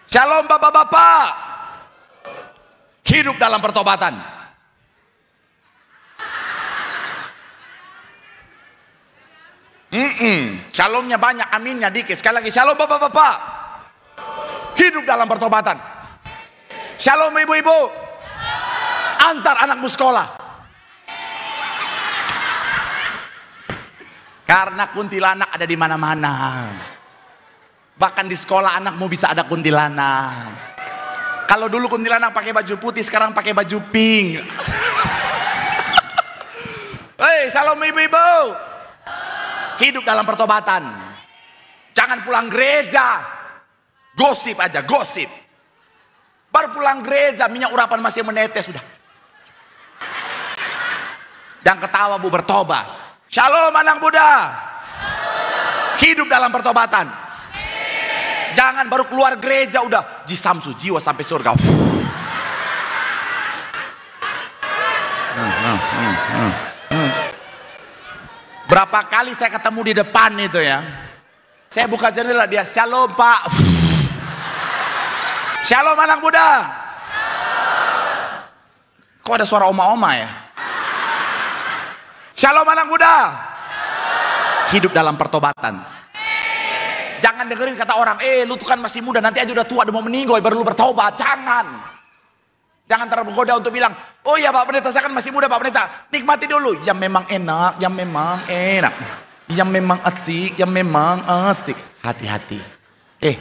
Shalom bapak-bapak. Hidup dalam pertobatan. Shalomnya banyak, aminnya dikit. Sekali lagi, shalom bapak-bapak. Hidup dalam pertobatan. Shalom ibu-ibu. Antar anakmu sekolah. Karena kuntilanak ada di mana-mana. Bahkan di sekolah anakmu bisa ada kuntilanak. Kalau dulu kuntilanak pakai baju putih, sekarang pakai baju pink. Hei, shalom ibu-ibu. Hidup dalam pertobatan. Jangan pulang gereja gosip aja, gosip. Baru pulang gereja minyak urapan masih menetes sudah. Dan ketawa bu bertobat. Shalom anak muda. Hidup dalam pertobatan. Jangan baru keluar gereja udah jisamsu, jiwa sampai surga. Berapa kali saya ketemu di depan itu ya. Saya buka jendela, dia shalom pak. Shalom anak muda. Kok ada suara oma-oma ya? Shalom anak muda. Hidup dalam pertobatan. Jangan dengerin kata orang, lu tuh kan masih muda, nanti aja udah tua, udah mau meninggal, baru lu bertobat. Jangan. Jangan tergoda untuk bilang, oh ya Pak Pendeta, saya kan masih muda Pak Pendeta. Nikmati dulu, yang memang enak, yang memang enak. Yang memang asik, yang memang asik. Hati-hati.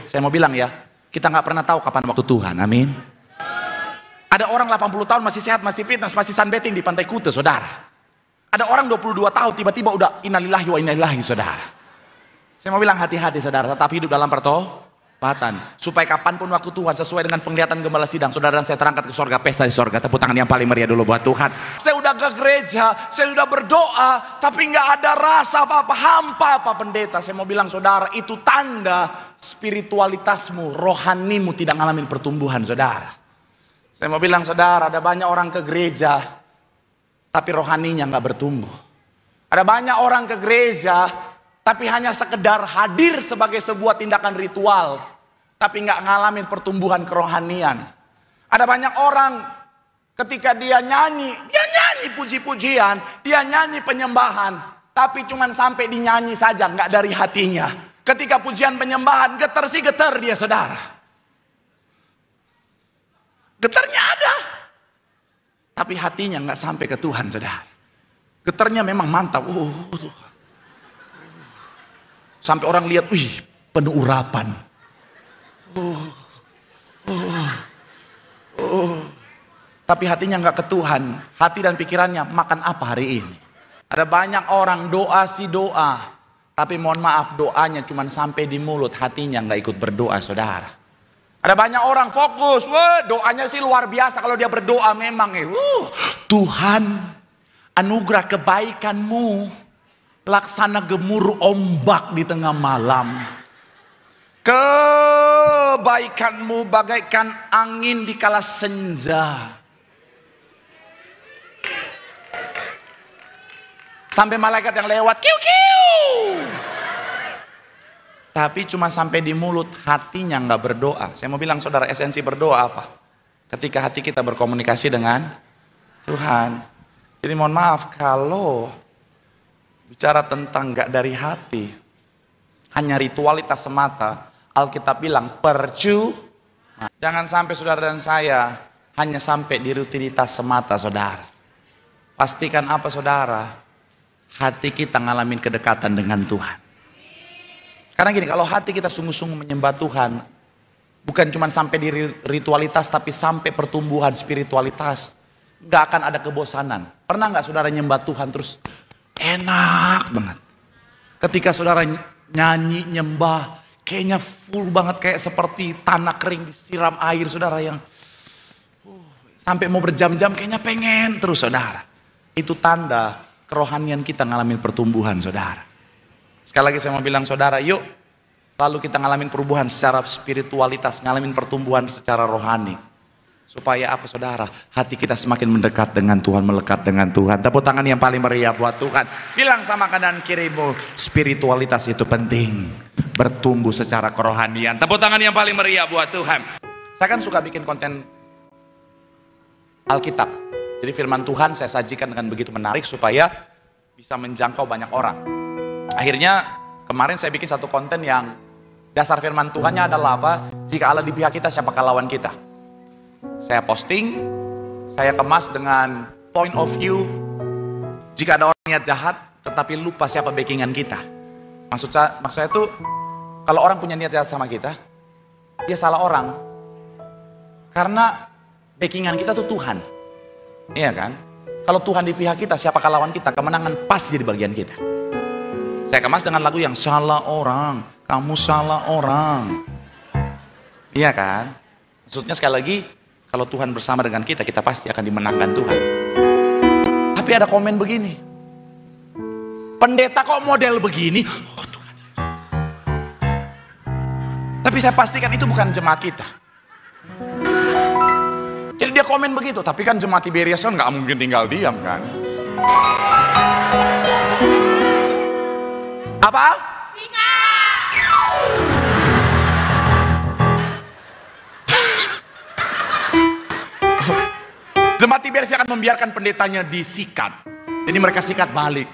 Saya mau bilang ya, kita nggak pernah tahu kapan waktu Tuhan, amin. Ada orang 80 tahun masih sehat, masih fitness, masih sunbathing di Pantai Kuta, saudara. Ada orang 22 tahun, tiba-tiba udah innalillahi wa inna ilaihi, saudara. Saya mau bilang hati-hati saudara, tetap hidup dalam pertobatan. Supaya kapanpun waktu Tuhan sesuai dengan penglihatan gembala sidang, saudara dan saya terangkat ke sorga, pesta di sorga. Tepuk tangan yang paling meriah dulu buat Tuhan. Saya udah ke gereja, saya udah berdoa, tapi nggak ada rasa apa-apa, hampa Pak Pendeta. Saya mau bilang saudara, itu tanda spiritualitasmu, rohanimu tidak ngalamin pertumbuhan saudara. Saya mau bilang saudara, ada banyak orang ke gereja, tapi rohaninya nggak bertumbuh. Ada banyak orang ke gereja, tapi hanya sekedar hadir sebagai sebuah tindakan ritual, tapi nggak ngalamin pertumbuhan kerohanian. Ada banyak orang ketika dia nyanyi puji-pujian, dia nyanyi penyembahan, tapi cuman sampai dinyanyi saja, nggak dari hatinya. Ketika pujian penyembahan, getar sih getar dia saudara. Getarnya ada, tapi hatinya nggak sampai ke Tuhan saudara. Getarnya memang mantap, Tuhan. Sampai orang lihat, wih, penuh urapan. Tapi hatinya nggak ke Tuhan. Hati dan pikirannya makan apa hari ini. Ada banyak orang doa sih doa, tapi mohon maaf doanya cuma sampai di mulut, hatinya nggak ikut berdoa, saudara. Ada banyak orang fokus, doanya sih luar biasa kalau dia berdoa memang. Tuhan, anugerah kebaikan-Mu. Laksana gemuruh ombak di tengah malam. Kebaikan-Mu bagaikan angin di kala senja. Sampai malaikat yang lewat, kiu-kiu. Tapi cuma sampai di mulut, hatinya nggak berdoa. Saya mau bilang saudara, esensi berdoa apa? Ketika hati kita berkomunikasi dengan Tuhan. Jadi mohon maaf kalau bicara tentang gak dari hati, hanya ritualitas semata, Alkitab bilang percuma. Jangan sampai saudara dan saya hanya sampai di rutinitas semata saudara. Pastikan apa saudara? Hati kita ngalamin kedekatan dengan Tuhan. Karena gini, kalau hati kita sungguh-sungguh menyembah Tuhan, bukan cuma sampai di ritualitas, tapi sampai pertumbuhan spiritualitas, gak akan ada kebosanan. Pernah gak saudara nyembah Tuhan terus enak banget? Ketika saudara nyanyi, nyembah, kayaknya full banget, kayak seperti tanah kering disiram air saudara, yang sampai mau berjam-jam kayaknya pengen terus saudara. Itu tanda kerohanian kita ngalamin pertumbuhan saudara. Sekali lagi saya mau bilang saudara, yuk selalu kita ngalamin perubahan secara spiritualitas, ngalamin pertumbuhan secara rohani. Supaya apa saudara? Hati kita semakin mendekat dengan Tuhan, melekat dengan Tuhan. Tepuk tangan yang paling meriah buat Tuhan. Bilang sama kanan kirimu, spiritualitas itu penting. bertumbuh secara kerohanian. Tepuk tangan yang paling meriah buat Tuhan. Saya kan suka bikin konten Alkitab. Jadi firman Tuhan saya sajikan dengan begitu menarik supaya bisa menjangkau banyak orang. Akhirnya kemarin saya bikin satu konten yang dasar firman Tuhannya adalah apa? Jika Allah di pihak kita, siapakah lawan kita? Saya posting, saya kemas dengan point of view. Jika ada orang niat jahat, tetapi lupa siapa backingan kita. Maksud saya itu, kalau orang punya niat jahat sama kita, dia salah orang. Karena backingan kita tuh Tuhan. Iya kan? Kalau Tuhan di pihak kita, siapakah lawan kita? Kemenangan pas jadi bagian kita. Saya kemas dengan lagu yang salah orang, kamu salah orang. Iya kan? Maksudnya sekali lagi, kalau Tuhan bersama dengan kita, kita pasti akan dimenangkan Tuhan. Tapi ada komen begini, pendeta kok model begini? Oh Tuhan. Tapi saya pastikan itu bukan jemaat kita. Jadi dia komen begitu, tapi kan jemaat Tiberias kan nggak mungkin tinggal diam kan? Apa? Jemaat Tiberias akan membiarkan pendetanya disikat. Jadi mereka sikat balik.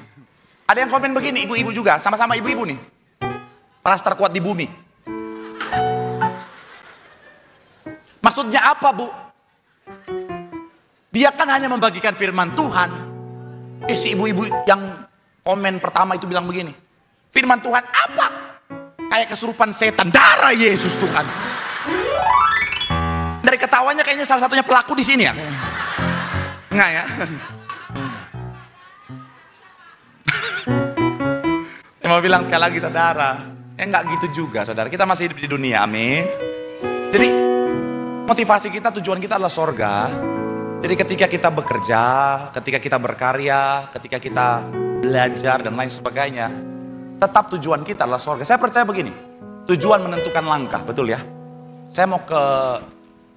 Ada yang komen begini, ibu-ibu juga, sama-sama ibu-ibu nih. Ras terkuat di bumi. Maksudnya apa, Bu? Dia kan hanya membagikan firman Tuhan. Si ibu-ibu yang komen pertama itu bilang begini, firman Tuhan apa? Kayak kesurupan setan, darah Yesus Tuhan. Dari ketawanya kayaknya salah satunya pelaku di sini ya. Enggak ya? Saya mau bilang sekali lagi saudara, enggak gitu juga saudara. Kita masih hidup di dunia, amin. Jadi motivasi kita, tujuan kita adalah sorga. Jadi ketika kita bekerja, ketika kita berkarya, ketika kita belajar dan lain sebagainya, tetap tujuan kita adalah sorga. Saya percaya begini, tujuan menentukan langkah, betul ya? Saya mau ke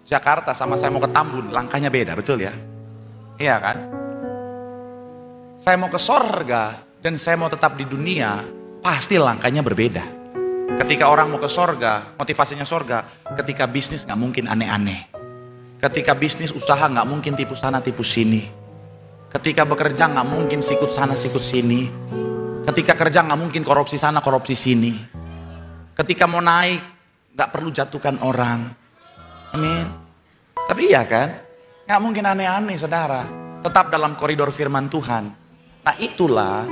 Jakarta sama saya mau ke Tambun, langkahnya beda, betul ya? Iya kan? Saya mau ke sorga dan saya mau tetap di dunia, pasti langkahnya berbeda. Ketika orang mau ke sorga, motivasinya sorga. Ketika bisnis gak mungkin aneh-aneh. Ketika bisnis usaha gak mungkin tipu sana tipu sini. Ketika bekerja gak mungkin sikut sana sikut sini. Ketika kerja gak mungkin korupsi sana korupsi sini. Ketika mau naik gak perlu jatuhkan orang. Amin. Tapi iya kan, gak mungkin aneh-aneh saudara. Tetap dalam koridor firman Tuhan. Nah itulah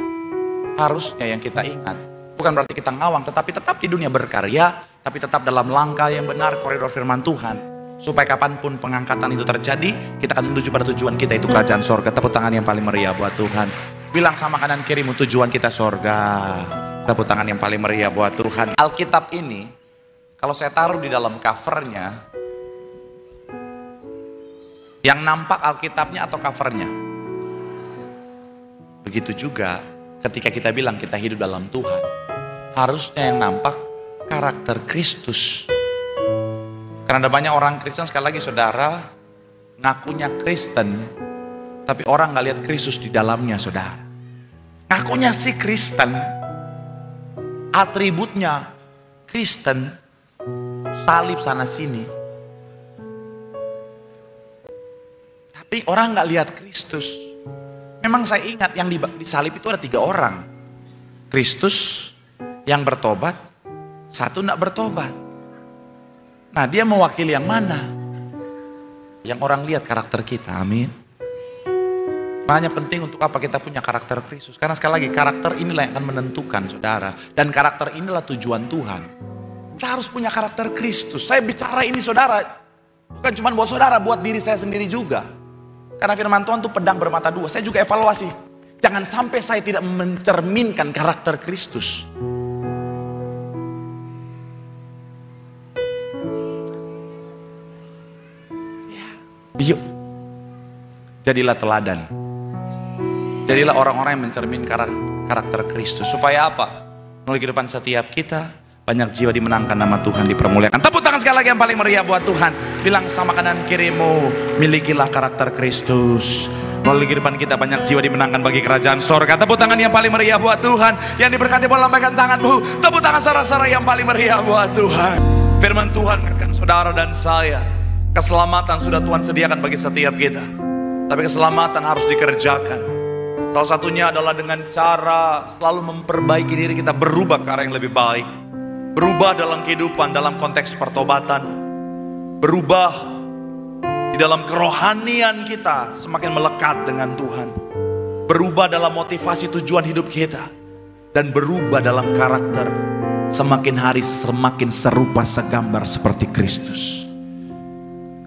harusnya yang kita ingat. Bukan berarti kita ngawang, tetapi tetap di dunia berkarya, tapi tetap dalam langkah yang benar koridor firman Tuhan. Supaya kapanpun pengangkatan itu terjadi, kita akan menuju pada tujuan kita, itu kerajaan sorga. Tepuk tangan yang paling meriah buat Tuhan. Bilang sama kanan kirimu, tujuan kita sorga. Tepuk tangan yang paling meriah buat Tuhan. Alkitab ini, kalau saya taruh di dalam covernya, yang nampak Alkitabnya atau covernya? Begitu juga ketika kita bilang kita hidup dalam Tuhan, harusnya yang nampak karakter Kristus. Karena ada banyak orang Kristen, sekali lagi saudara, ngakunya Kristen, tapi orang gak lihat Kristus di dalamnya saudara. Ngakunya sih Kristen, atributnya Kristen, salib sana sini. Tapi orang gak lihat Kristus. Memang saya ingat yang di salib itu ada 3 orang. Kristus yang bertobat, satu gak bertobat. Nah dia mewakili yang mana? Yang orang lihat karakter kita, amin. Makanya penting untuk apa kita punya karakter Kristus. Karena sekali lagi karakter inilah yang akan menentukan saudara. Dan karakter inilah tujuan Tuhan. Kita harus punya karakter Kristus. Saya bicara ini saudara, bukan cuma buat saudara, buat diri saya sendiri juga. Karena firman Tuhan itu pedang bermata dua. Saya juga evaluasi. Jangan sampai saya tidak mencerminkan karakter Kristus. Yuk, jadilah teladan. Jadilah orang-orang yang mencerminkan karakter Kristus. Supaya apa? Melalui kehidupan setiap kita, banyak jiwa dimenangkan, nama Tuhan dipermuliakan. Tepuk tangan sekali lagi yang paling meriah buat Tuhan. Bilang sama kanan kirimu, milikilah karakter Kristus. Melalui kehidupan kita banyak jiwa dimenangkan bagi kerajaan sorga. Tepuk tangan yang paling meriah buat Tuhan. Yang diberkati boleh lambaikan tanganmu. Tepuk tangan sorak-sorai yang paling meriah buat Tuhan. Firman Tuhan katakan saudara dan saya, keselamatan sudah Tuhan sediakan bagi setiap kita. Tapi keselamatan harus dikerjakan. Salah satunya adalah dengan cara selalu memperbaiki diri kita, berubah ke arah yang lebih baik. Berubah dalam kehidupan, dalam konteks pertobatan. Berubah di dalam kerohanian kita, semakin melekat dengan Tuhan. Berubah dalam motivasi tujuan hidup kita. Dan berubah dalam karakter. Semakin hari semakin serupa segambar seperti Kristus.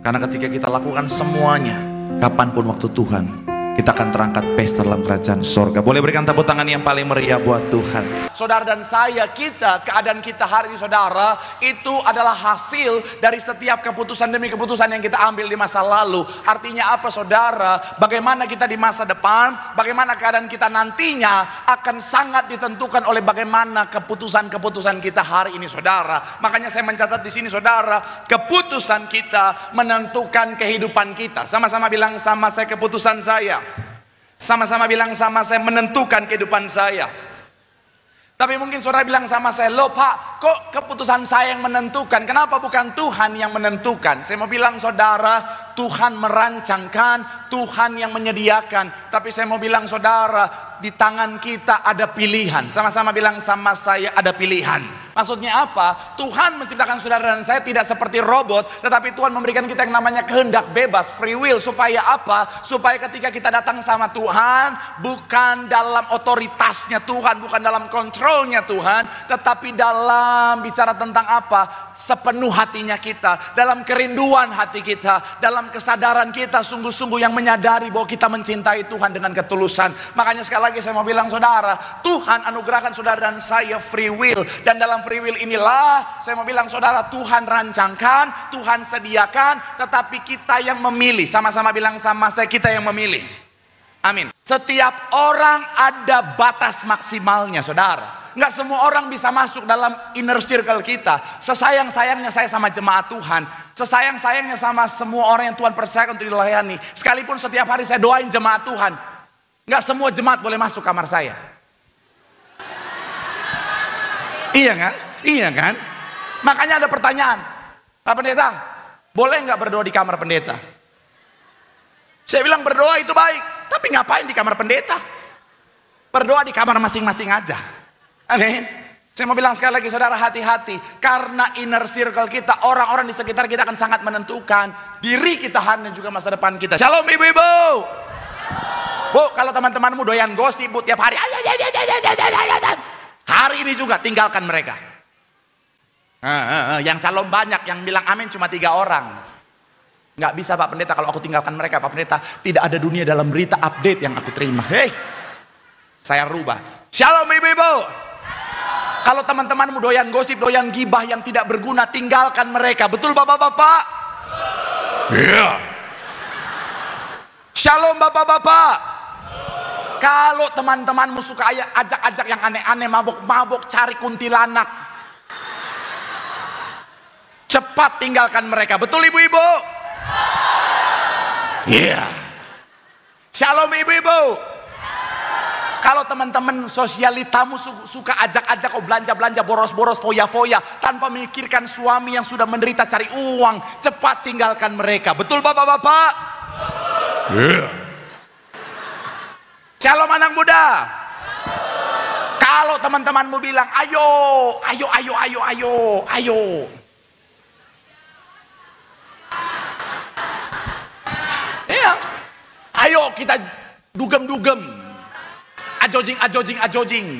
Karena ketika kita lakukan semuanya, kapanpun waktu Tuhan, kita akan terangkat pesta dalam kerajaan sorga. Boleh berikan tepuk tangan yang paling meriah buat Tuhan. Saudara dan saya, keadaan kita hari ini saudara, itu adalah hasil dari setiap keputusan demi keputusan yang kita ambil di masa lalu. Artinya apa saudara? Bagaimana kita di masa depan, bagaimana keadaan kita nantinya akan sangat ditentukan oleh bagaimana keputusan-keputusan kita hari ini saudara. Makanya saya mencatat di sini saudara, keputusan kita menentukan kehidupan kita. Sama-sama bilang sama saya, keputusan saya. Sama-sama bilang sama saya, menentukan kehidupan saya. Tapi mungkin saudara bilang sama saya, loh Pak, kok keputusan saya yang menentukan? Kenapa bukan Tuhan yang menentukan? Saya mau bilang saudara, Tuhan merancangkan, Tuhan yang menyediakan. Tapi saya mau bilang saudara, di tangan kita ada pilihan. Sama-sama bilang sama saya, ada pilihan. Maksudnya apa? Tuhan menciptakan saudara dan saya tidak seperti robot, tetapi Tuhan memberikan kita yang namanya kehendak bebas, free will. Supaya apa? Supaya ketika kita datang sama Tuhan, bukan dalam otoritasnya Tuhan, bukan dalam kontrolnya Tuhan, tetapi dalam bicara tentang apa? Sepenuh hatinya kita, dalam kerinduan hati kita, dalam kesadaran kita sungguh-sungguh yang menyadari bahwa kita mencintai Tuhan dengan ketulusan. Makanya sekali lagi saya mau bilang saudara, Tuhan anugerahkan saudara dan saya free will. Dan dalam free will inilah saya mau bilang saudara, Tuhan rancangkan, Tuhan sediakan, tetapi kita yang memilih. Sama-sama bilang sama saya, kita yang memilih. Amin. Setiap orang ada batas maksimalnya saudara. Nggak semua orang bisa masuk dalam inner circle kita. Sesayang-sayangnya saya sama jemaat Tuhan, sesayang-sayangnya sama semua orang yang Tuhan percayakan untuk dilayani, sekalipun setiap hari saya doain jemaat Tuhan, nggak semua jemaat boleh masuk kamar saya. Iya kan? Iya kan? Makanya ada pertanyaan, Pak Pendeta, boleh nggak berdoa di kamar pendeta? Saya bilang berdoa itu baik, tapi ngapain di kamar pendeta? Berdoa di kamar masing-masing aja. Amin. Saya mau bilang sekali lagi saudara, hati-hati. Karena inner circle kita, orang-orang di sekitar kita akan sangat menentukan diri kita dan juga masa depan kita. Shalom ibu-ibu. Bu, kalau teman-temanmu doyan gosip bu tiap hari, hari ini juga tinggalkan mereka. Yang shalom banyak, yang bilang amin cuma 3 orang. Nggak bisa Pak Pendeta kalau aku tinggalkan mereka. Pak Pendeta, tidak ada dunia dalam berita update yang aku terima. Hei, saya rubah. Shalom ibu-ibu. Kalau teman-temanmu doyan gosip, doyan gibah yang tidak berguna, tinggalkan mereka. Betul bapak-bapak? Iya. Shalom bapak-bapak. Kalau teman-temanmu suka ajak-ajak yang aneh-aneh, mabok-mabok, cari kuntilanak, cepat tinggalkan mereka. Betul ibu-ibu? Iya. Shalom ibu-ibu. Kalau teman-teman sosialitamu suka ajak-ajak belanja-belanja, boros-boros, foya-foya, tanpa memikirkan suami yang sudah menderita cari uang, cepat tinggalkan mereka. Betul bapak-bapak? Yeah. Shalom anak muda. Kalau teman-temanmu bilang, ayo. Iya. Ayo kita dugem-dugem. Ajojing.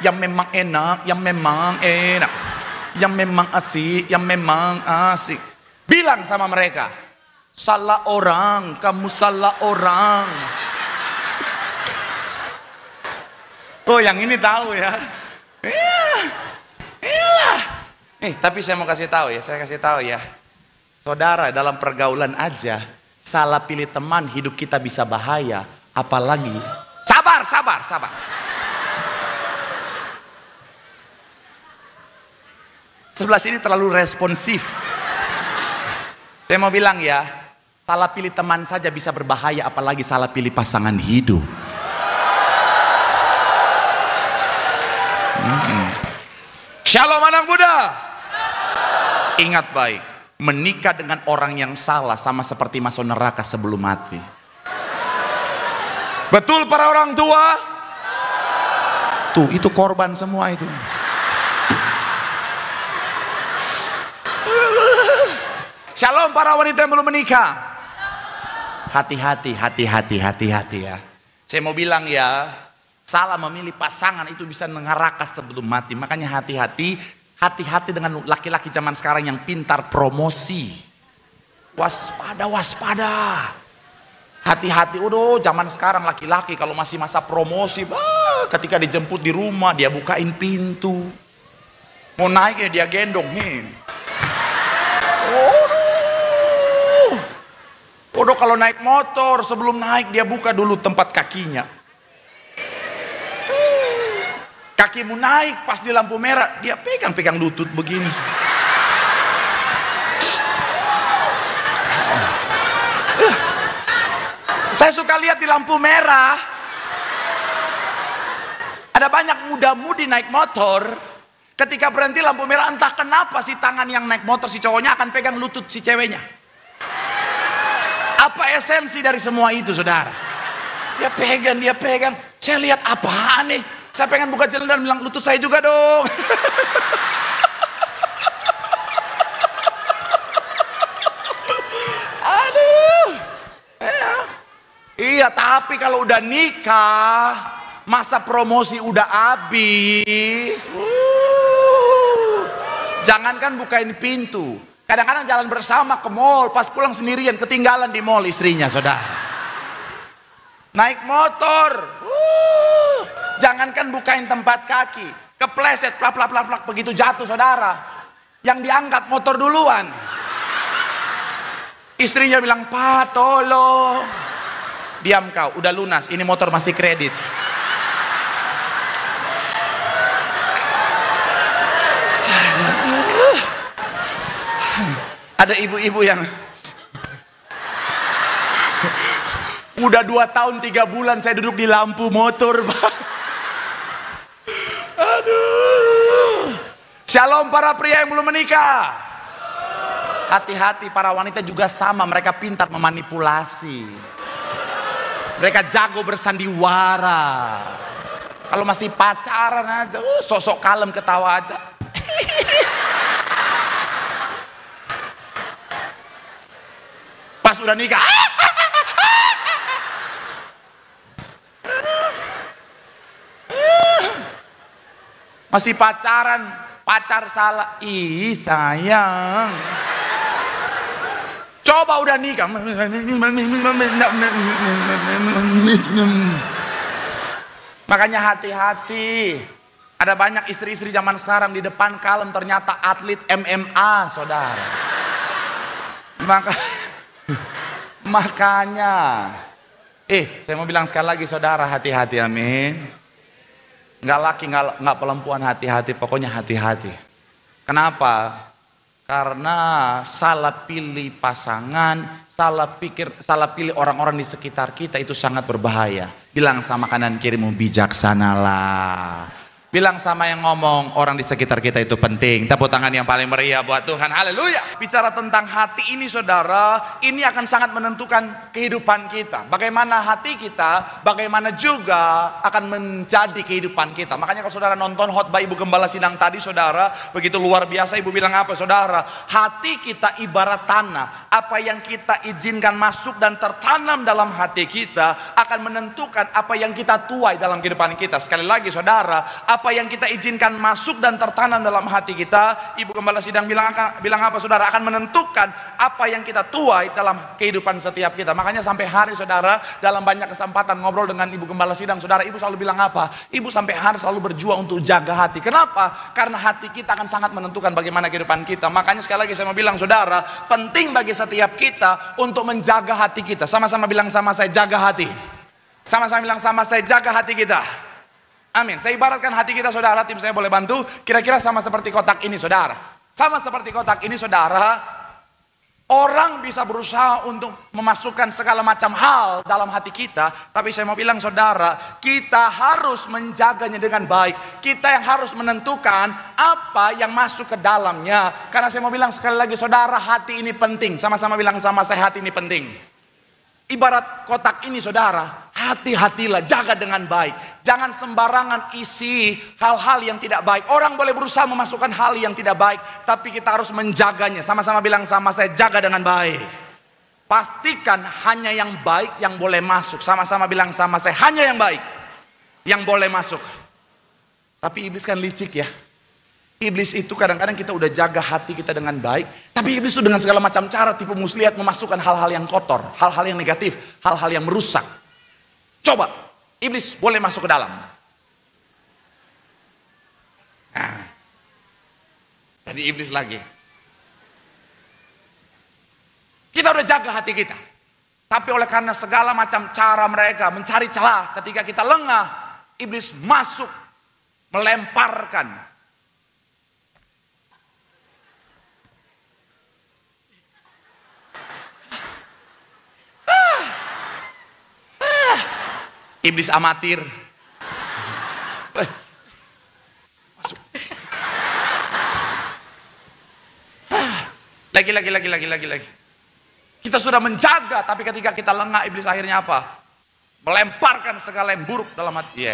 Yang memang enak, yang memang enak, yang memang asik. Bilang sama mereka, salah orang, kamu salah orang. Oh yang ini tahu ya. Iyalah. Tapi saya mau kasih tahu ya. Saudara, dalam pergaulan aja salah pilih teman, hidup kita bisa bahaya. Apalagi sabar. Sebelah sini terlalu responsif. Saya mau bilang ya, Salah pilih teman saja bisa berbahaya, apalagi salah pilih pasangan hidup. Shalom anak muda. Ingat baik, menikah dengan orang yang salah sama seperti masuk neraka sebelum mati. Betul para orang tua? Tuh, itu korban semua itu. Shalom para wanita yang belum menikah. Hati-hati ya. Saya mau bilang ya, salah memilih pasangan itu bisa mengarakas sebelum mati. Makanya hati-hati dengan laki-laki zaman sekarang yang pintar promosi. Waspada. Hati-hati, zaman sekarang laki-laki kalau masih masa promosi, ketika dijemput di rumah dia bukain pintu. Mau naik ya dia gendong nih. Kalau naik motor sebelum naik dia buka dulu tempat kakinya. Kakimu naik pas di lampu merah dia pegang lutut begini. Saya suka lihat di lampu merah ada banyak muda-mudi naik motor. Ketika berhenti lampu merah, entah kenapa si tangan yang naik motor si cowoknya akan pegang lutut si ceweknya. Apa esensi dari semua itu, saudara? Dia pegang. Saya lihat apaan nih? Saya pengen buka jalan dan bilang, lutut saya juga dong. Aduh. Iya, tapi kalau udah nikah, masa promosi udah habis. Jangankan bukain pintu. Kadang-kadang jalan bersama ke mall, pas pulang sendirian ketinggalan di mall istrinya, saudara. Naik motor, jangankan bukain tempat kaki, kepleset, plak, begitu jatuh, saudara. Yang diangkat motor duluan. Istrinya bilang, "Pak, tolong." Diam kau, udah lunas, ini motor masih kredit. Ada ibu-ibu yang udah 2 tahun 3 bulan saya duduk di lampu motor, Pak. Aduh. Shalom para pria yang belum menikah. Hati-hati, para wanita juga sama, mereka pintar memanipulasi. Mereka jago bersandiwara. Kalau masih pacaran aja, sosok kalem ketawa aja. Pas udah nikah, masih pacaran, pacar salah, ih sayang. Coba udah nikah, makanya hati-hati. Ada banyak istri-istri zaman sekarang di depan kalem ternyata atlet MMA, saudara. Makanya, saya mau bilang sekali lagi, saudara, hati-hati, amin. Nggak laki, nggak perempuan, hati-hati, pokoknya hati-hati. Kenapa? Karena salah pilih pasangan, salah pilih orang-orang di sekitar kita itu sangat berbahaya. Bilang sama kanan kirimu, bijaksanalah. Bilang sama yang ngomong, orang di sekitar kita itu penting. Tepuk tangan yang paling meriah buat Tuhan. Haleluya. Bicara tentang hati ini, saudara, ini akan sangat menentukan kehidupan kita. Bagaimana hati kita, bagaimana juga akan menjadi kehidupan kita. Makanya kalau saudara nonton khotbah Ibu Gembala Sidang tadi, saudara, begitu luar biasa. Ibu bilang apa, saudara? Hati kita ibarat tanah. Apa yang kita izinkan masuk dan tertanam dalam hati kita akan menentukan apa yang kita tuai dalam kehidupan kita. Sekali lagi, saudara, apa yang kita izinkan masuk dan tertanam dalam hati kita, Ibu Gembala Sidang bilang apa, saudara, akan menentukan apa yang kita tuai dalam kehidupan setiap kita. Makanya sampai hari, saudara, dalam banyak kesempatan ngobrol dengan Ibu Gembala Sidang, saudara, Ibu selalu bilang apa? Ibu sampai hari selalu berjuang untuk jaga hati. Kenapa? Karena hati kita akan sangat menentukan bagaimana kehidupan kita. Makanya sekali lagi saya mau bilang, saudara, penting bagi setiap kita untuk menjaga hati kita. Sama-sama bilang sama saya, jaga hati. Sama-sama bilang sama saya, jaga hati kita. Amin. Saya ibaratkan hati kita, saudara, tim saya boleh bantu, kira-kira sama seperti kotak ini, saudara. Sama seperti kotak ini, saudara. Orang bisa berusaha untuk memasukkan segala macam hal dalam hati kita, tapi saya mau bilang saudara, kita harus menjaganya dengan baik. Kita yang harus menentukan apa yang masuk ke dalamnya. Karena saya mau bilang sekali lagi saudara, hati ini penting. Sama-sama bilang sama saya, hati ini penting. Ibarat kotak ini saudara, hati-hatilah, jaga dengan baik. Jangan sembarangan isi hal-hal yang tidak baik. Orang boleh berusaha memasukkan hal yang tidak baik, tapi kita harus menjaganya. Sama-sama bilang sama saya, jaga dengan baik. Pastikan hanya yang baik yang boleh masuk. Sama-sama bilang sama saya, hanya yang baik yang boleh masuk. Tapi iblis kan licik ya. Iblis itu kadang-kadang kita udah jaga hati kita dengan baik, tapi iblis itu dengan segala macam cara tipu muslihat memasukkan hal-hal yang kotor, hal-hal yang negatif, hal-hal yang merusak. Coba, iblis boleh masuk ke dalam. Nah, jadi iblis lagi. Kita udah jaga hati kita, tapi oleh karena segala macam cara mereka mencari celah ketika kita lengah, iblis masuk melemparkan iblis amatir. Masuk. Lagi. Kita sudah menjaga, tapi ketika kita lengah, iblis akhirnya apa? Melemparkan segala yang buruk dalam hati.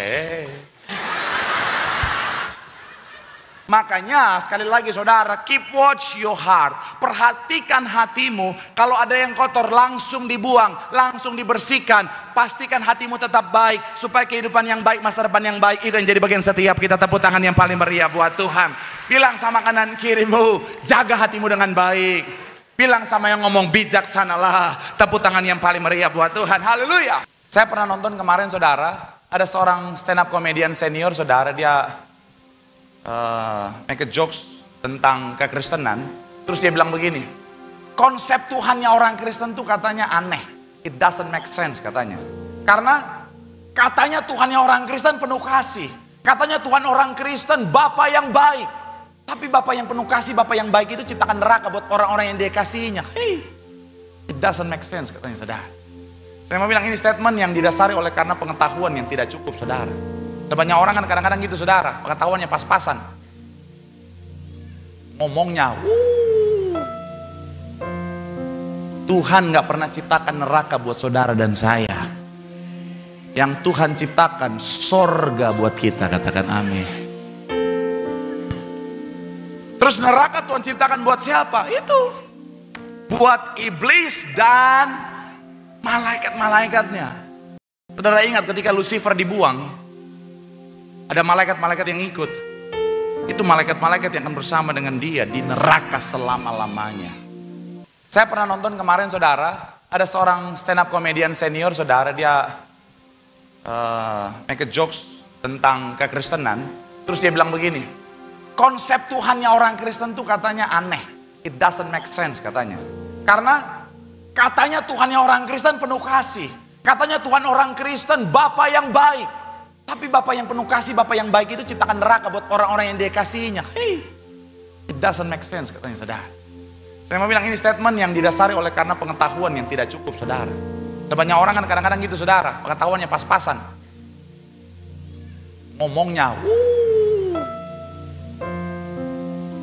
Makanya sekali lagi saudara, keep watch your heart. Perhatikan hatimu. Kalau ada yang kotor langsung dibuang, langsung dibersihkan. Pastikan hatimu tetap baik, supaya kehidupan yang baik, masa depan yang baik, itu yang jadi bagian setiap kita. Tepuk tangan yang paling meriah buat Tuhan. Bilang sama kanan kirimu, jaga hatimu dengan baik. Bilang sama yang ngomong, bijaksanalah. Tepuk tangan yang paling meriah buat Tuhan. Haleluya. Saya pernah nonton kemarin saudara, ada seorang stand up comedian senior saudara, dia make a jokes tentang kekristenan. Terus dia bilang begini, konsep Tuhannya orang Kristen tuh katanya aneh, it doesn't make sense katanya. Karena katanya Tuhannya orang Kristen penuh kasih, katanya Tuhan orang Kristen Bapa yang baik. Tapi Bapa yang penuh kasih, Bapa yang baik itu ciptakan neraka buat orang-orang yang dia kasihinya. It doesn't make sense katanya saudara. Saya mau bilang ini statement yang didasari oleh karena pengetahuan yang tidak cukup saudara. Banyak orang kan kadang-kadang gitu saudara, pengetahuannya pas-pasan. Ngomongnya, Tuhan gak pernah ciptakan neraka buat saudara dan saya. Yang Tuhan ciptakan sorga buat kita, katakan amin. Terus neraka Tuhan ciptakan buat siapa? Itu buat iblis dan malaikat-malaikatnya. Saudara ingat ketika Lucifer dibuang, ada malaikat-malaikat yang ikut. Itu malaikat-malaikat yang akan bersama dengan dia di neraka selama-lamanya. Saya pernah nonton kemarin saudara, ada seorang stand up comedian senior saudara, dia make a jokes tentang kekristenan. Terus dia bilang begini, konsep Tuhannya orang Kristen tuh katanya aneh, it doesn't make sense katanya. Karena katanya Tuhannya orang Kristen penuh kasih, katanya Tuhan orang Kristen Bapa yang baik. Tapi Bapa yang penuh kasih, Bapa yang baik itu ciptakan neraka buat orang-orang yang dia kasihinya. It doesn't make sense katanya saudara. Saya mau bilang ini statement yang didasari oleh karena pengetahuan yang tidak cukup saudara. Banyak orang kan kadang-kadang gitu saudara, pengetahuannya pas-pasan. Ngomongnya,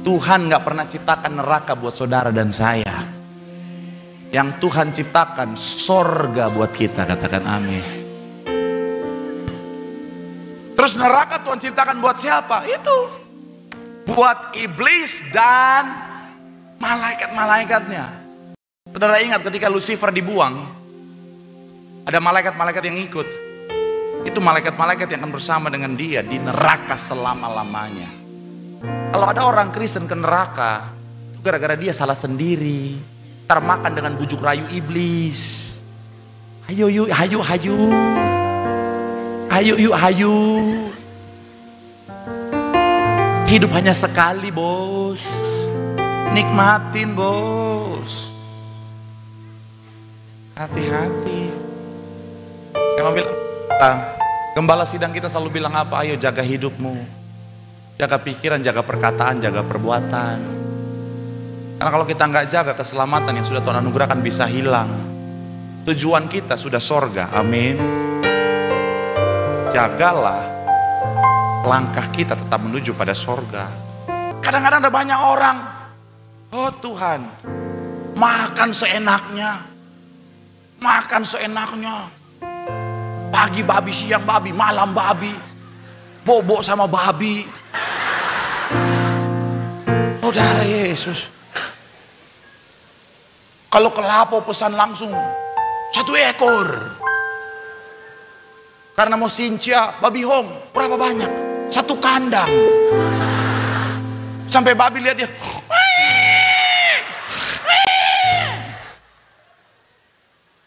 Tuhan gak pernah ciptakan neraka buat saudara dan saya. Yang Tuhan ciptakan sorga buat kita, katakan amin. Terus neraka Tuhan ciptakan buat siapa? Itu buat iblis dan malaikat-malaikatnya. Saudara ingat ketika Lucifer dibuang, ada malaikat-malaikat yang ikut. Itu malaikat-malaikat yang akan bersama dengan dia di neraka selama-lamanya. Kalau ada orang Kristen ke neraka, itu gara-gara dia salah sendiri, termakan dengan bujuk rayu iblis. Ayo yuk, hayu. Ayo yuk, hayu. Hidup hanya sekali bos, nikmatin bos. Hati-hati. Saya mau bilang, gembala sidang kita selalu bilang apa? Ayo jaga hidupmu, jaga pikiran, jaga perkataan, jaga perbuatan. Karena kalau kita nggak jaga, keselamatan yang sudah Tuhan anugerahkan bisa hilang. Tujuan kita sudah sorga, amin. Jagalah langkah kita tetap menuju pada sorga. Kadang-kadang ada banyak orang, oh Tuhan, makan seenaknya, makan seenaknya. Pagi babi, siang babi, malam babi, bobo sama babi. Saudara Yesus, kalau ke Lapo pesan langsung 1 ekor. Karena mau sincia babi hong, berapa banyak? 1 kandang. Sampai babi lihat dia.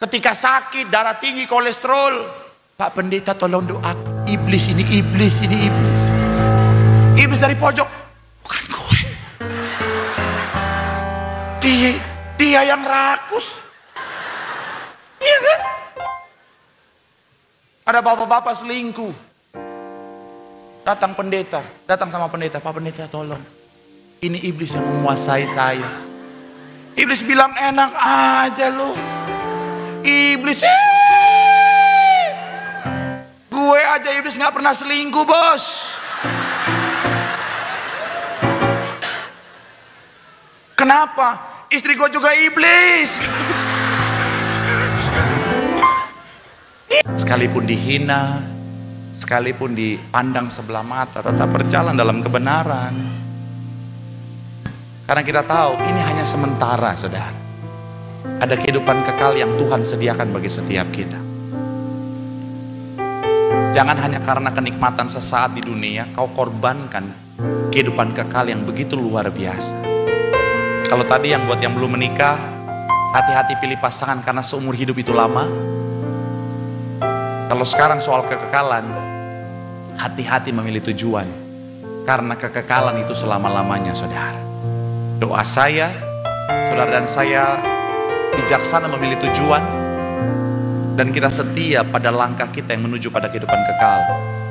Ketika sakit, darah tinggi, kolesterol, Pak Pendeta tolong doa. Iblis ini, iblis ini, iblis. Iblis dari pojok, bukan gue. Dia yang rakus. Iya kan? Ada bapak-bapak selingkuh. Datang pendeta, datang sama pendeta, Pak Pendeta tolong. Ini iblis yang menguasai saya. Iblis bilang enak aja lu. Iblis, gue aja iblis nggak pernah selingkuh bos. Kenapa? Istri gue juga iblis. Sekalipun dihina, sekalipun dipandang sebelah mata, tetap berjalan dalam kebenaran. Karena kita tahu ini hanya sementara, saudara. Ada kehidupan kekal yang Tuhan sediakan bagi setiap kita. Jangan hanya karena kenikmatan sesaat di dunia, kau korbankan kehidupan kekal yang begitu luar biasa. Kalau tadi yang buat yang belum menikah, hati-hati pilih pasangan karena seumur hidup itu lama. Kalau sekarang soal kekekalan, hati-hati memilih tujuan. Karena kekekalan itu selama-lamanya, saudara. Doa saya, saudara dan saya bijaksana memilih tujuan, dan kita setia pada langkah kita yang menuju pada kehidupan kekal,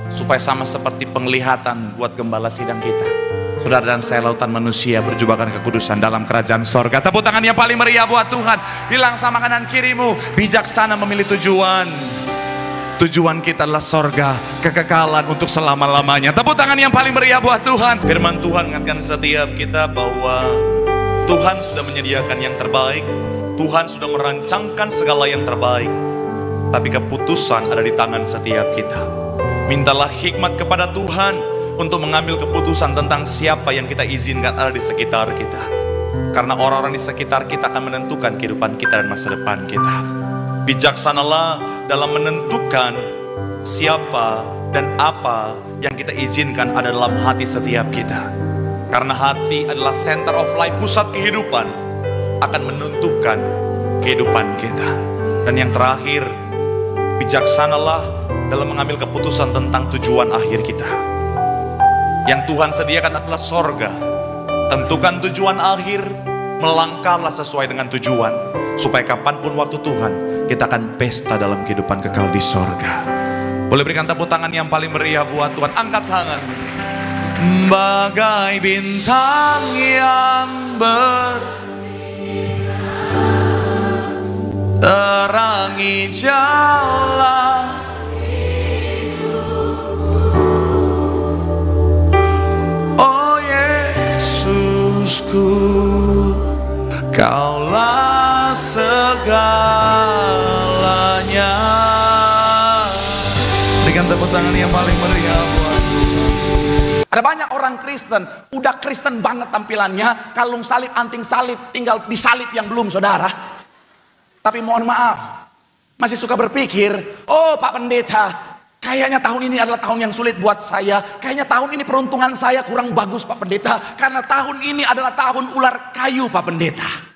supaya sama seperti penglihatan buat gembala sidang kita. Saudara dan saya lautan manusia berjubakan kekudusan dalam kerajaan sorga. Tepuk tangan yang paling meriah buat Tuhan. Bilang sama kanan kirimu, bijaksana memilih tujuan. Tujuan kita adalah sorga, kekekalan untuk selama-lamanya. Tepuk tangan yang paling meriah buat Tuhan. Firman Tuhan mengingatkan setiap kita bahwa Tuhan sudah menyediakan yang terbaik. Tuhan sudah merancangkan segala yang terbaik. Tapi keputusan ada di tangan setiap kita. Mintalah hikmat kepada Tuhan untuk mengambil keputusan tentang siapa yang kita izinkan ada di sekitar kita. Karena orang-orang di sekitar kita akan menentukan kehidupan kita dan masa depan kita. Bijaksanalah dalam menentukan siapa dan apa yang kita izinkan ada dalam hati setiap kita. Karena hati adalah center of life, pusat kehidupan, akan menentukan kehidupan kita. Dan yang terakhir, bijaksanalah dalam mengambil keputusan tentang tujuan akhir kita. Yang Tuhan sediakan adalah sorga. Tentukan tujuan akhir, melangkahlah sesuai dengan tujuan, supaya kapanpun waktu Tuhan, kita akan pesta dalam kehidupan kekal di sorga. Boleh berikan tepuk tangan yang paling meriah buat Tuhan. Angkat tangan. Bagai bintang yang terangi jalan, oh Yesusku, Kaulah segalanya. Berikan tepuk tangan yang paling meriah buat. Ada banyak orang Kristen, udah Kristen banget tampilannya, kalung salib, anting salib, tinggal disalib yang belum, saudara. Tapi mohon maaf, masih suka berpikir, oh Pak Pendeta, kayaknya tahun ini adalah tahun yang sulit buat saya. Kayaknya tahun ini peruntungan saya kurang bagus Pak Pendeta, karena tahun ini adalah tahun ular kayu Pak Pendeta.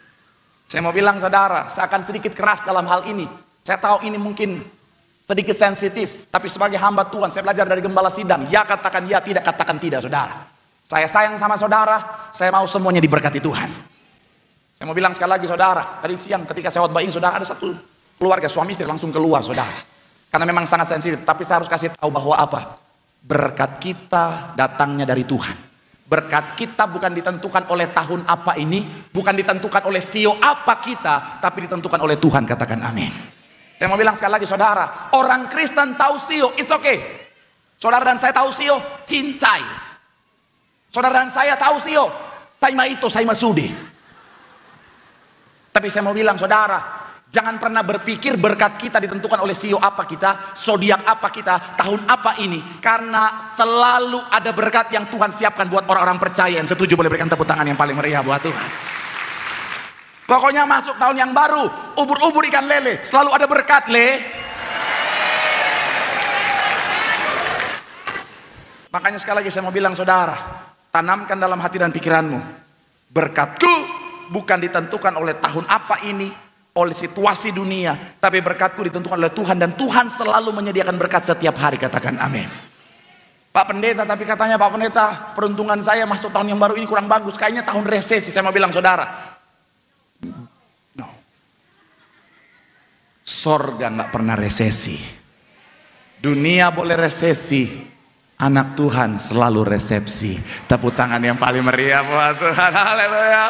Saya mau bilang saudara, saya akan sedikit keras dalam hal ini. Saya tahu ini mungkin sedikit sensitif, tapi sebagai hamba Tuhan, saya belajar dari gembala sidang. Ya katakan ya, tidak katakan tidak, saudara. Saya sayang sama saudara, saya mau semuanya diberkati Tuhan. Saya mau bilang sekali lagi saudara, tadi siang ketika saya khotbah ini, saudara, ada satu keluarga suami istri langsung keluar, saudara. Karena memang sangat sensitif, tapi saya harus kasih tahu bahwa apa? Berkat kita datangnya dari Tuhan. Berkat kita bukan ditentukan oleh tahun apa ini, bukan ditentukan oleh sio apa kita, tapi ditentukan oleh Tuhan. Katakan amin. Saya mau bilang sekali lagi saudara, orang Kristen tahu sio, it's okay. Saudara dan saya tahu sio, cincai. Saudara dan saya tahu sio, saima itu, saima sudi. Tapi saya mau bilang saudara, jangan pernah berpikir berkat kita ditentukan oleh sio apa kita, zodiak apa kita, tahun apa ini. Karena selalu ada berkat yang Tuhan siapkan buat orang-orang percaya. Yang setuju boleh berikan tepuk tangan yang paling meriah buat Tuhan. Pokoknya masuk tahun yang baru, ubur-ubur ikan lele, selalu ada berkat le. Makanya sekali lagi saya mau bilang saudara, tanamkan dalam hati dan pikiranmu, berkatku bukan ditentukan oleh tahun apa ini, oleh situasi dunia, tapi berkatku ditentukan oleh Tuhan, dan Tuhan selalu menyediakan berkat setiap hari. Katakan amin. Pak Pendeta, tapi katanya Pak Pendeta, peruntungan saya masuk tahun yang baru ini kurang bagus, kayaknya tahun resesi. Saya mau bilang saudara, no, sorga nggak pernah resesi. Dunia boleh resesi, anak Tuhan selalu resepsi. Tepuk tangan yang paling meriah buat Tuhan. Haleluya.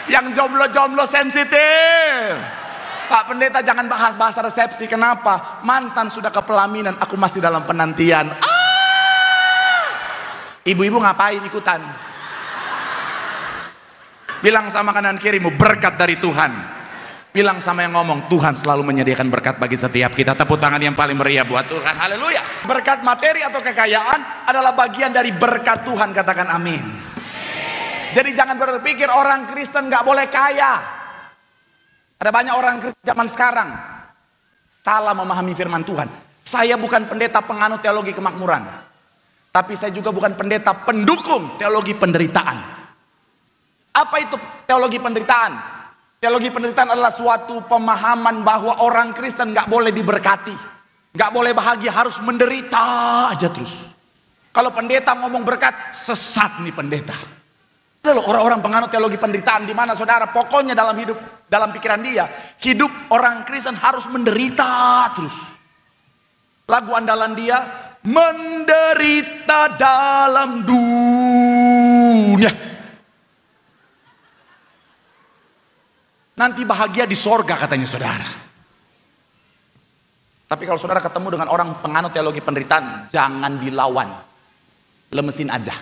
Yang jomblo-jomblo sensitif, Pak Pendeta jangan bahas bahasa resepsi. Kenapa? Mantan sudah ke pelaminan, aku masih dalam penantian. Ibu-ibu ngapain ikutan? Bilang sama kanan kirimu, berkat dari Tuhan. Bilang sama yang ngomong, Tuhan selalu menyediakan berkat bagi setiap kita. Tepuk tangan yang paling meriah buat Tuhan. Haleluya. Berkat materi atau kekayaan adalah bagian dari berkat Tuhan. Katakan amin. Jadi jangan berpikir orang Kristen nggak boleh kaya. Ada banyak orang Kristen zaman sekarang salah memahami firman Tuhan. Saya bukan pendeta penganut teologi kemakmuran, tapi saya juga bukan pendeta pendukung teologi penderitaan. Apa itu teologi penderitaan? Teologi penderitaan adalah suatu pemahaman bahwa orang Kristen nggak boleh diberkati, nggak boleh bahagia, harus menderita aja terus. Kalau pendeta ngomong berkat, sesat nih pendeta. Loh, orang-orang penganut teologi penderitaan di mana saudara, pokoknya dalam hidup, dalam pikiran dia, hidup orang Kristen harus menderita terus. Lagu andalan dia, menderita dalam dunia, nanti bahagia di sorga katanya saudara. Tapi kalau saudara ketemu dengan orang penganut teologi penderitaan, jangan dilawan, lemesin aja.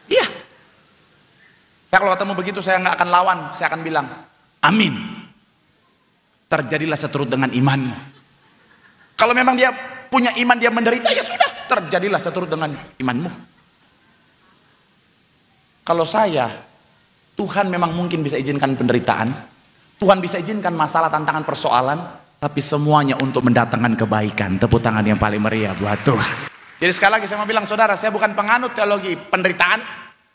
Iya. Saya kalau ketemu begitu saya nggak akan lawan, saya akan bilang, amin. Terjadilah seturut dengan imanmu. Kalau memang dia punya iman, dia menderita, ya sudah, terjadilah seturut dengan imanmu. Kalau saya, Tuhan memang mungkin bisa izinkan penderitaan, Tuhan bisa izinkan masalah, tantangan, persoalan, tapi semuanya untuk mendatangkan kebaikan. Tepuk tangan yang paling meriah buat Tuhan. Jadi sekali lagi saya mau bilang saudara, saya bukan penganut teologi penderitaan,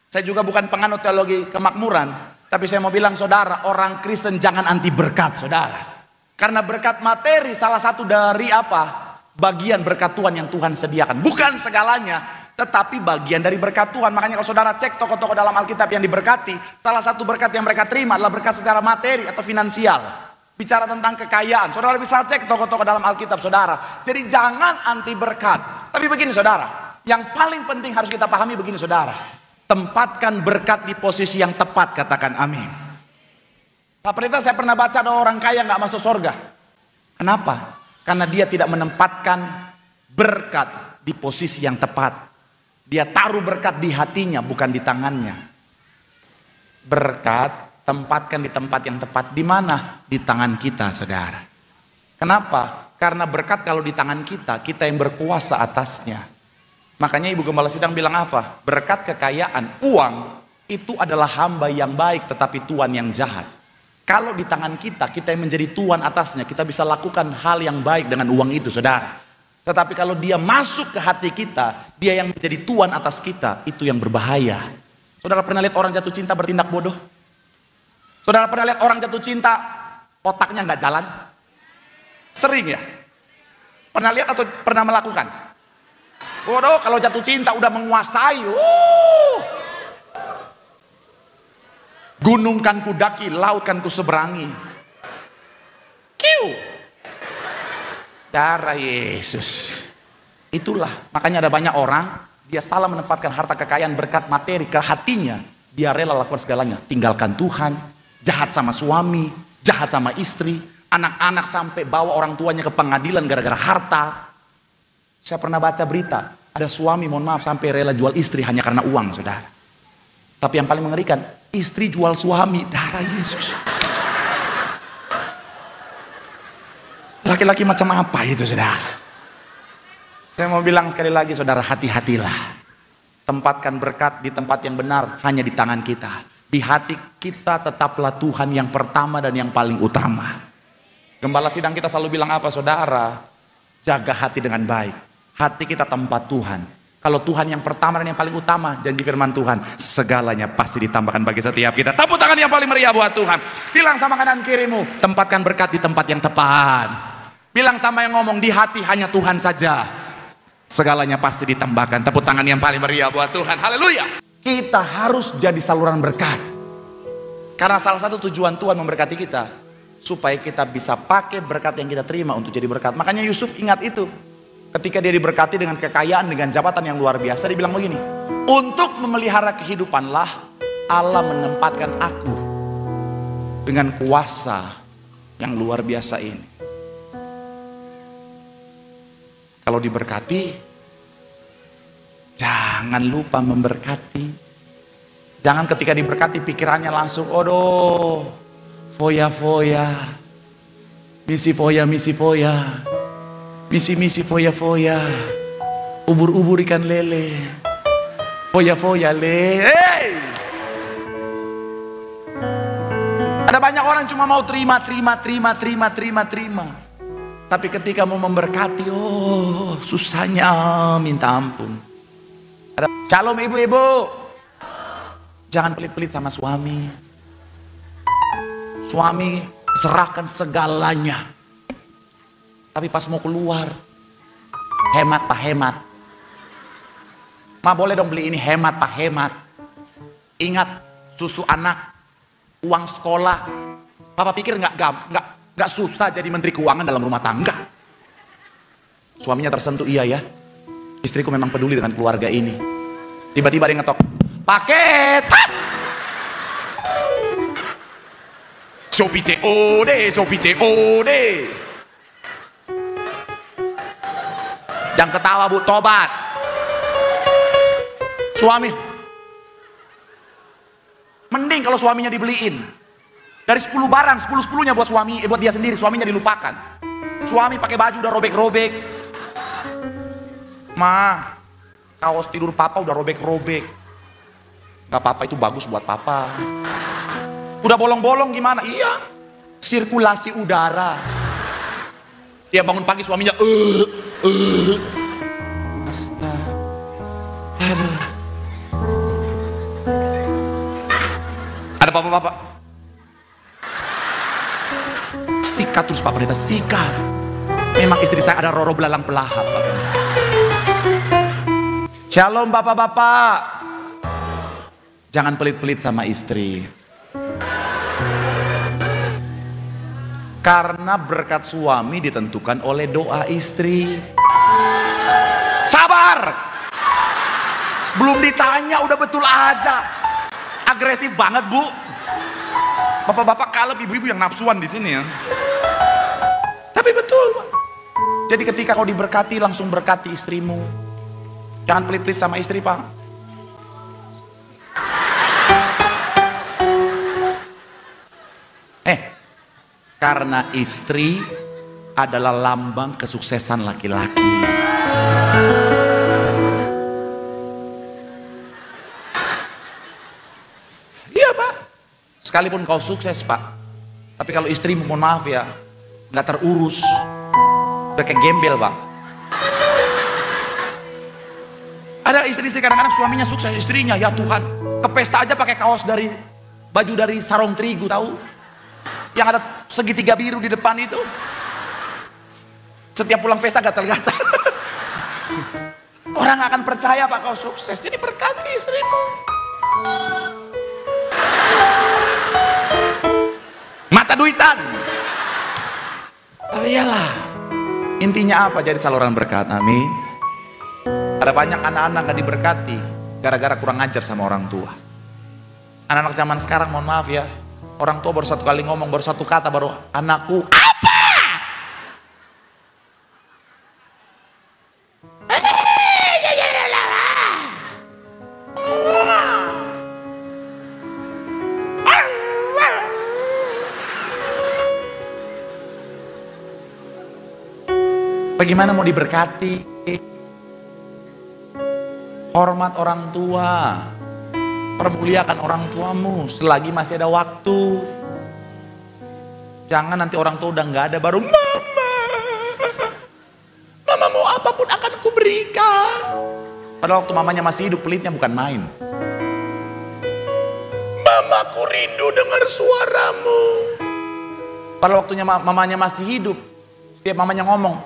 saya juga bukan penganut teologi kemakmuran, tapi saya mau bilang saudara, orang Kristen jangan anti berkat saudara. Karena berkat materi salah satu dari apa? Bagian berkat Tuhan yang Tuhan sediakan. Bukan segalanya, tetapi bagian dari berkat Tuhan. Makanya kalau saudara cek tokoh-tokoh dalam Alkitab yang diberkati, salah satu berkat yang mereka terima adalah berkat secara materi atau finansial. Bicara tentang kekayaan, saudara bisa cek tokoh-tokoh dalam Alkitab saudara. Jadi jangan anti berkat. Tapi begini saudara, yang paling penting harus kita pahami begini saudara, tempatkan berkat di posisi yang tepat. Katakan amin. Pak Pendeta, saya pernah baca ada orang kaya nggak masuk surga. Kenapa? Karena dia tidak menempatkan berkat di posisi yang tepat. Dia taruh berkat di hatinya, bukan di tangannya. Berkat tempatkan di tempat yang tepat. Di mana? Di tangan kita saudara. Kenapa? Karena berkat kalau di tangan kita, kita yang berkuasa atasnya. Makanya Ibu Gembala Sidang bilang apa? Berkat kekayaan, uang, itu adalah hamba yang baik tetapi tuan yang jahat. Kalau di tangan kita, kita yang menjadi tuan atasnya, kita bisa lakukan hal yang baik dengan uang itu saudara. Tetapi kalau dia masuk ke hati kita, dia yang menjadi tuan atas kita, itu yang berbahaya. Saudara pernah lihat orang jatuh cinta bertindak bodoh? Saudara pernah lihat orang jatuh cinta otaknya nggak jalan? Sering ya? Pernah lihat atau pernah melakukan? Bodoh, kalau jatuh cinta udah menguasai. Gunung kan ku daki, laut kan ku seberangi. Kiu. Darah Yesus. Itulah, makanya ada banyak orang dia salah menempatkan harta kekayaan berkat materi ke hatinya, dia rela lakukan segalanya. Tinggalkan Tuhan, jahat sama suami, jahat sama istri, anak-anak sampai bawa orang tuanya ke pengadilan gara-gara harta. Saya pernah baca berita, ada suami mohon maaf sampai rela jual istri hanya karena uang, saudara. Tapi yang paling mengerikan, istri jual suami, darah Yesus. Laki-laki macam apa itu, saudara? Saya mau bilang sekali lagi, saudara, hati-hatilah. Tempatkan berkat di tempat yang benar, hanya di tangan kita. Di hati kita tetaplah Tuhan yang pertama dan yang paling utama. Gembala sidang kita selalu bilang apa, saudara? Jaga hati dengan baik. Hati kita tempat Tuhan. Kalau Tuhan yang pertama dan yang paling utama, janji firman Tuhan, segalanya pasti ditambahkan bagi setiap kita. Tepuk tangan yang paling meriah buat Tuhan. Bilang sama kanan kirimu, tempatkan berkat di tempat yang tepat. Bilang sama yang ngomong, di hati hanya Tuhan saja. Segalanya pasti ditambahkan. Tepuk tangan yang paling meriah buat Tuhan. Haleluya. Kita harus jadi saluran berkat. Karena salah satu tujuan Tuhan memberkati kita, supaya kita bisa pakai berkat yang kita terima untuk jadi berkat. Makanya Yusuf ingat itu. Ketika dia diberkati dengan kekayaan, dengan jabatan yang luar biasa, dia bilang begini, untuk memelihara kehidupanlah Allah menempatkan aku dengan kuasa yang luar biasa ini. Kalau diberkati, jangan lupa memberkati. Jangan ketika diberkati pikirannya langsung, aduh, foya-foya, misi-foya, misi-foya, misi-misi foya-foya, ubur-ubur ikan lele, foya-foya le. Hey! Ada banyak orang cuma mau terima. Tapi ketika mau memberkati, oh susahnya minta ampun. Shalom ibu-ibu. Jangan pelit-pelit sama suami. Suami serahkan segalanya. Tapi pas mau keluar, hemat pak hemat. Ma boleh dong beli ini, hemat pak hemat. Ingat susu anak, uang sekolah. Papa pikir nggak susah jadi menteri keuangan dalam rumah tangga. Suaminya tersentuh, iya ya, istriku memang peduli dengan keluarga ini. Tiba-tiba dia ngetok, paket. Shopee COD, Shopee COD. Jangan ketawa bu, tobat. Suami, mending kalau suaminya dibeliin. Dari 10 barang, 10-10-nya buat suami, buat dia sendiri, suaminya dilupakan. Suami pakai baju udah robek-robek. Ma, kaos tidur papa udah robek-robek. Gak apa-apa, itu bagus buat papa. Udah bolong-bolong gimana? Iya, sirkulasi udara. Dia bangun pagi suaminya, aduh. Ada bapak-bapak. Sikat terus Pak Pendeta, sikat. Memang istri saya ada roro belalang pelahap. Shalom bapak-bapak. Jangan pelit-pelit sama istri. Karena berkat suami ditentukan oleh doa istri. Sabar. Belum ditanya udah betul aja. Agresif banget bu. Bapak-bapak kalem, ibu-ibu yang nafsuan di sini ya. Tapi betul, Pak. Jadi ketika kau diberkati, langsung berkati istrimu. Jangan pelit-pelit sama istri, Pak. Karena istri adalah lambang kesuksesan laki-laki. Iya, Pak. Sekalipun kau sukses Pak, tapi kalau istrimu mohon maaf ya, nggak terurus, udah kayak gembel Pak. Ada istri-istri kadang-kadang suaminya sukses, istrinya ya Tuhan, ke pesta aja pakai kaos dari, baju dari sarung terigu tahu, yang ada segitiga biru di depan itu. Setiap pulang pesta gatal-gatal. Orang gak akan percaya Pak kau sukses. Jadi berkati istrimu. Mata duitan. Tapi iyalah, intinya apa? Jadi saluran berkat. Amin. Ada banyak anak-anak gak diberkati gara-gara kurang ajar sama orang tua. Anak-anak zaman sekarang, mohon maaf ya, orang tua baru satu kali ngomong, baru satu kata, baru anakku apa? Bagaimana mau diberkati? Hormat orang tua, permuliakan orang tuamu selagi masih ada waktu. Jangan nanti orang tua udah nggak ada baru mama mau apapun akan kuberikan. Padahal waktu mamanya masih hidup pelitnya bukan main. Mamaku rindu dengar suaramu. Padahal waktunya mamanya masih hidup, setiap mamanya ngomong,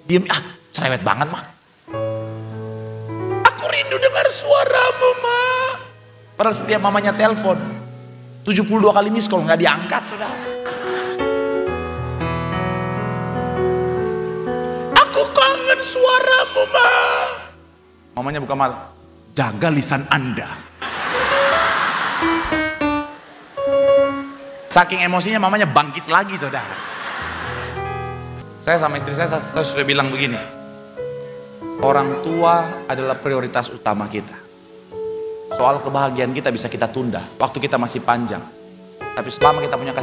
diem, cerewet banget mah. Aku rindu dengar suaramu ma. Padahal setiap mamanya telepon 72 kali miss call nggak diangkat saudara. Aku kangen suaramu ma. Mamanya buka mata, jaga lisan Anda. Saking emosinya mamanya bangkit lagi saudara. Saya sama istri saya sudah bilang begini, orang tua adalah prioritas utama kita. Soal kebahagiaan kita bisa kita tunda, waktu kita masih panjang. Tapi selama kita punya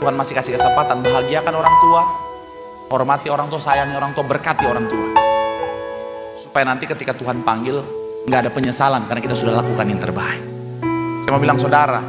Tuhan masih kasih kesempatan, bahagiakan orang tua, hormati orang tua, sayangi orang tua, berkati orang tua. Supaya nanti ketika Tuhan panggil, nggak ada penyesalan karena kita sudah lakukan yang terbaik. Saya mau bilang saudara,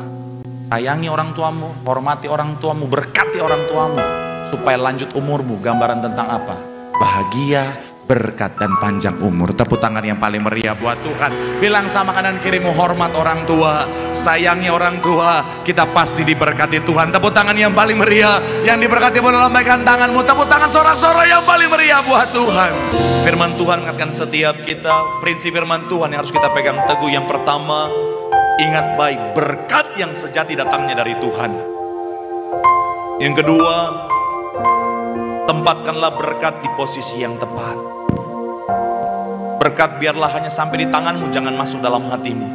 sayangi orang tuamu, hormati orang tuamu, berkati orang tuamu. Supaya lanjut umurmu, gambaran tentang apa? Bahagia, berkat dan panjang umur. Tepuk tangan yang paling meriah buat Tuhan. Bilang sama kanan kirimu, hormat orang tua, sayangi orang tua, kita pasti diberkati Tuhan. Tepuk tangan yang paling meriah, yang diberkati boleh lambaikan tanganmu. Tepuk tangan sorak-sorai yang paling meriah buat Tuhan. Firman Tuhan mengingatkan setiap kita, prinsip firman Tuhan yang harus kita pegang teguh. Yang pertama, ingat baik, berkat yang sejati datangnya dari Tuhan. Yang kedua, tempatkanlah berkat di posisi yang tepat. Berkat biarlah hanya sampai di tanganmu, jangan masuk dalam hatimu.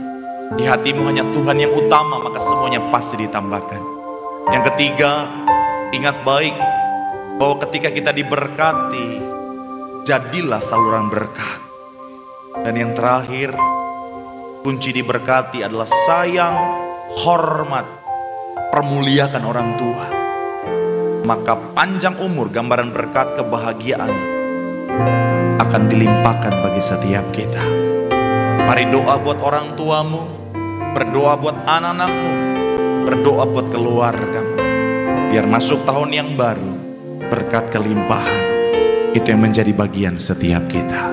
Di hatimu hanya Tuhan yang utama, maka semuanya pasti ditambahkan. Yang ketiga, ingat baik bahwa ketika kita diberkati, jadilah saluran berkat. Dan yang terakhir, kunci diberkati adalah sayang, hormat, permuliakan orang tua. Maka panjang umur, gambaran berkat, kebahagiaan akan dilimpahkan bagi setiap kita. Mari doa buat orang tuamu, berdoa buat anak-anakmu, berdoa buat keluargamu. Biar masuk tahun yang baru, berkat kelimpahan itu yang menjadi bagian setiap kita.